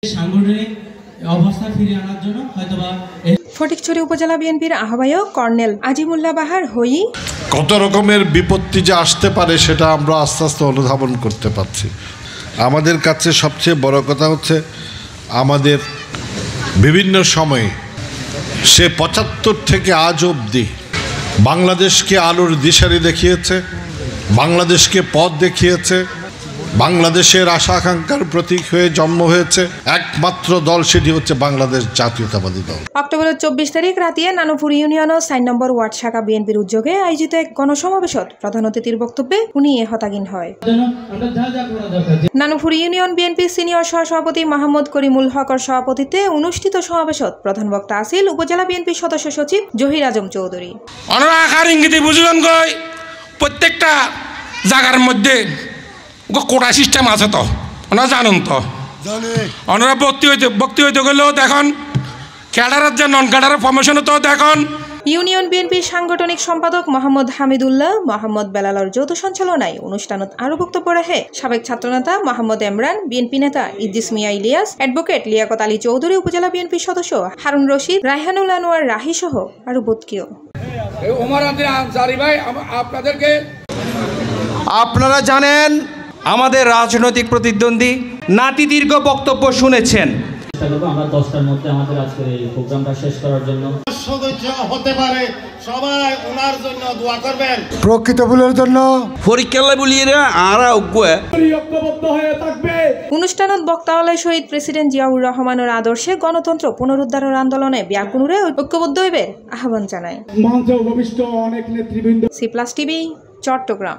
সাংগঠনিক অবস্থা ফিরিয়ে আনার জন্য হয়তোবা ফটিকছড়ি উপজেলা বিএনপির আহ্বায়ক কর্নেল আজিমুল্লাহ বাহার হই কত রকমের বিপত্তি যে আসতে পারে সেটা আমরা আস্তে আস্তে অনুধাবন করতে পারছি। আমাদের কাছে সবচেয়ে বড় কথা হচ্ছে আমাদের বিভিন্ন সময়ে সে ৭৫ থেকে আজ অবধি বাংলাদেশকে আলোর দিশারি দেখিয়েছে, বাংলাদেশকে পথ দেখিয়েছে, বাংলাদেশের আশা আকাঙ্ক্ষার প্রতীক হয়ে জন্ম হয়েছে একমাত্র দল, সেটি হচ্ছে বাংলাদেশ জাতীয়তাবাদী দল। অক্টোবরের ২৪ তারিখ রাতে নানুপুর ইউনিয়ন ও ৪ নম্বর ওয়ার্ড শাখা বিএনপির উদ্যোগে আয়োজিত এক গণসমাবেশত প্রধান অতিথির বক্তব্যে উনি হতাগিন হয়। নানুপুর ইউনিয়ন বিএনপি সিনিয়র সহসভাপতি মোহাম্মদ করিমুল হকর সভাপতিত্বে অনুষ্ঠিত সমাবেশত প্রধান বক্তা আছিল উপজেলা বিএনপি সদস্য সচিব জহির আজম চৌধুরী। আকার ইঙ্গিতে বুঝলেন কই প্রত্যেকটা জায়গার মধ্যে কোটা সিস্টেম আছে, তো ওনারা জানেন, তো ওনারা ভক্তি হইতে গেলেও দেখুন ক্যাডারের যে নন ক্যাডারের ফরমেশনে তো দেখুন। ইউনিয়ন বিএনপির সাংগঠনিক সম্পাদক মোহাম্মদ হামিদুল্লাহ মোহাম্মদ বেলালর যৌথ সঞ্চালনায় অনুষ্ঠানত আরো বক্তব্য রাখে সাবেক ছাত্রনেতা মোহাম্মদ এমরান, বিএনপি নেতা ইদ্রিস মিয়া ইলিয়াস, অ্যাডভোকেট লিয়াকত আলী চৌধুরী, উপজেলা বিএনপির সদস্য হারুন রশিদ, রায়হানুল আনোয়ার রাহি সহ আরো বতকিও। আপনারা জানেন আমাদের রাজনৈতিক প্রতিদ্বন্দ্বী নাতি দীর্ঘ বক্তব্য শুনেছেন। আমরা 10টার মধ্যে আমাদের আজকের এই প্রোগ্রামটা শেষ করার জন্য সদস্য হতে পারে, সবাই ওনার জন্য দোয়া করবেন, প্রকৃত ভুলের জন্য পরীক্ষা বলিয়েরা আর ঐক্যবদ্ধ হয়ে থাকবে। অনুষ্ঠানত বক্তাওয়ালয় শহীদ প্রেসিডেন্ট জিয়াউর রহমানের আদর্শে গণতন্ত্র পুনরুদ্ধারের আন্দোলনে ব্যাগুনুরে ঐক্যবদ্ধ হইবের আহ্বান জানায়। মঞ্চে উপবিষ্ট অনেক নেতৃবৃন্দ। C+ TV, Chittagong.